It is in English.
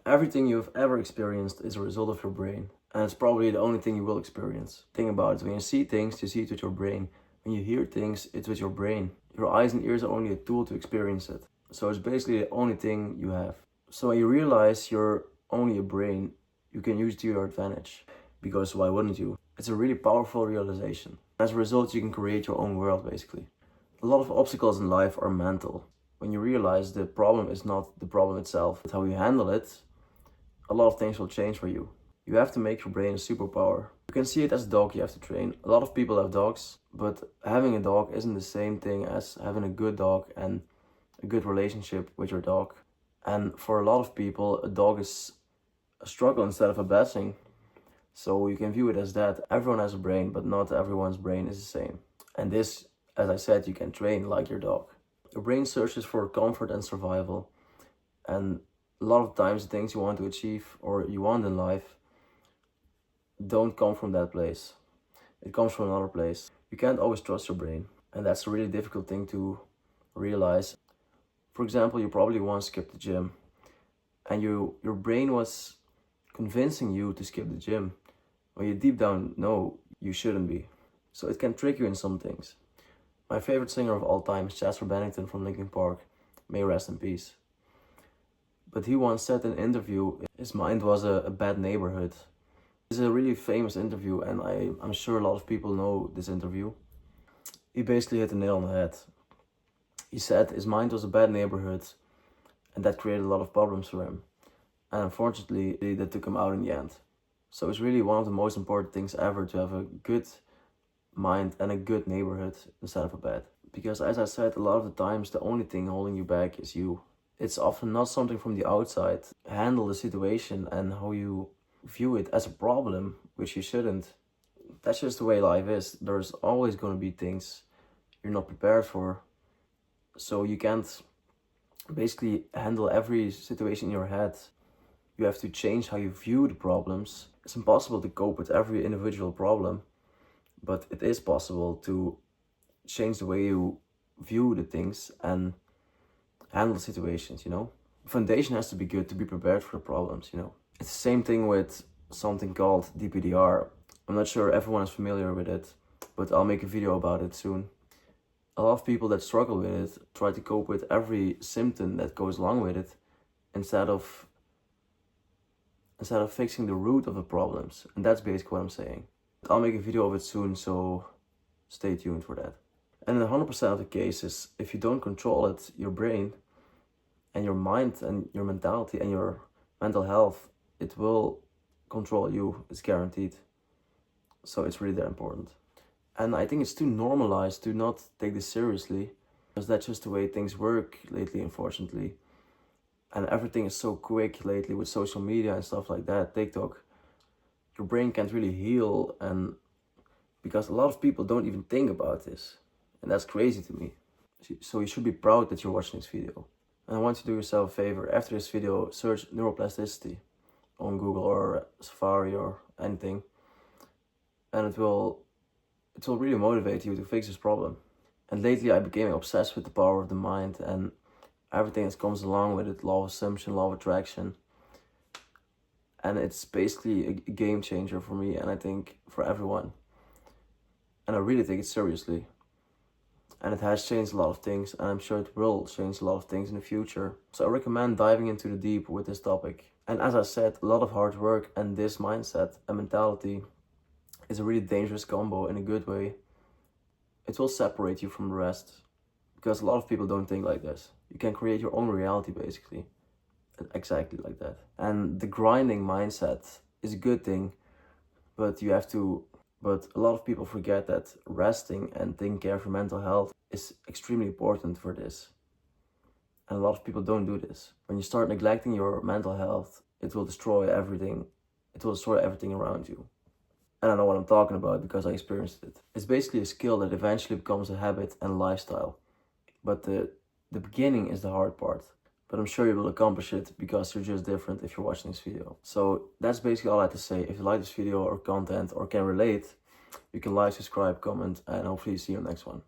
Everything you've ever experienced is a result of your brain, and it's probably the only thing you will experience. Think about it, when you see things, you see it with your brain. When you hear things, it's with your brain. Your eyes and ears are only a tool to experience it. So it's basically the only thing you have. So when you realize you're only a brain, you can use it to your advantage. Because why wouldn't you? It's a really powerful realization. As a result, you can create your own world, basically. A lot of obstacles in life are mental. When you realize the problem is not the problem itself, it's how you handle it, a lot of things will change for you. You have to make your brain a superpower. You can see it as a dog you have to train. A lot of people have dogs, but having a dog isn't the same thing as having a good dog and a good relationship with your dog. And for a lot of people, a dog is a struggle instead of a blessing. So you can view it as that. Everyone has a brain, but not everyone's brain is the same. And this, as I said, you can train like your dog. Your brain searches for comfort and survival. And a lot of times the things you want to achieve or you want in life don't come from that place. It comes from another place. You can't always trust your brain. And that's a really difficult thing to realize. For example, you probably once skipped the gym and your brain was convincing you to skip the gym when you deep down know you shouldn't be. So it can trick you in some things. My favorite singer of all time is Chester Bennington from Linkin Park. May rest in peace. But he once said in an interview, his mind was a bad neighborhood. It's a really famous interview, and I'm sure a lot of people know this interview. He basically hit the nail on the head. He said his mind was a bad neighborhood, and that created a lot of problems for him. And unfortunately, that took him out in the end. So it's really one of the most important things ever to have a good mind and a good neighborhood instead of a bad. Because as I said, a lot of the times the only thing holding you back is you. It's often not something from the outside. Handle the situation and how you view it as a problem, which you shouldn't. That's just the way life is. There's always going to be things you're not prepared for. So you can't basically handle every situation in your head. You have to change how you view the problems. It's impossible to cope with every individual problem, but it is possible to change the way you view the things and handle situations, Foundation has to be good to be prepared for the problems, It's the same thing with something called DPDR. I'm not sure everyone is familiar with it, but I'll make a video about it soon. A lot of people that struggle with it try to cope with every symptom that goes along with it instead of fixing the root of the problems. And that's basically what I'm saying. I'll make a video of it soon, so stay tuned for that. And in 100% of the cases, if you don't control it, your brain and your mind and your mentality and your mental health, it will control you, it's guaranteed. So it's really that important. And I think it's too normalized to not take this seriously, because that's just the way things work lately, unfortunately. And everything is so quick lately with social media and stuff like that, TikTok. Your brain can't really heal, and because a lot of people don't even think about this. And that's crazy to me. So you should be proud that you're watching this video. And I want you to do yourself a favor. After this video, search neuroplasticity on Google or Safari or anything. And it will really motivate you to fix this problem. And lately I became obsessed with the power of the mind and everything that comes along with it. Law of assumption, law of attraction. And it's basically a game changer for me, and I think for everyone. And I really take it seriously. And it has changed a lot of things, and I'm sure it will change a lot of things in the future. So I recommend diving into the deep with this topic. And as I said, a lot of hard work and this mindset and mentality is a really dangerous combo in a good way. It will separate you from the rest, because a lot of people don't think like this. You can create your own reality, basically. Exactly like that. And the grinding mindset is a good thing, but a lot of people forget that resting and taking care of your mental health is extremely important for this. And a lot of people don't do this. When you start neglecting your mental health, it will destroy everything. It will destroy everything around you. And I know what I'm talking about because I experienced it. It's basically a skill that eventually becomes a habit and lifestyle. But the beginning is the hard part. But I'm sure you will accomplish it because you're just different if you're watching this video. So that's basically all I have to say. If you like this video or content or can relate, you can like, subscribe, comment, and hopefully see you in the next one.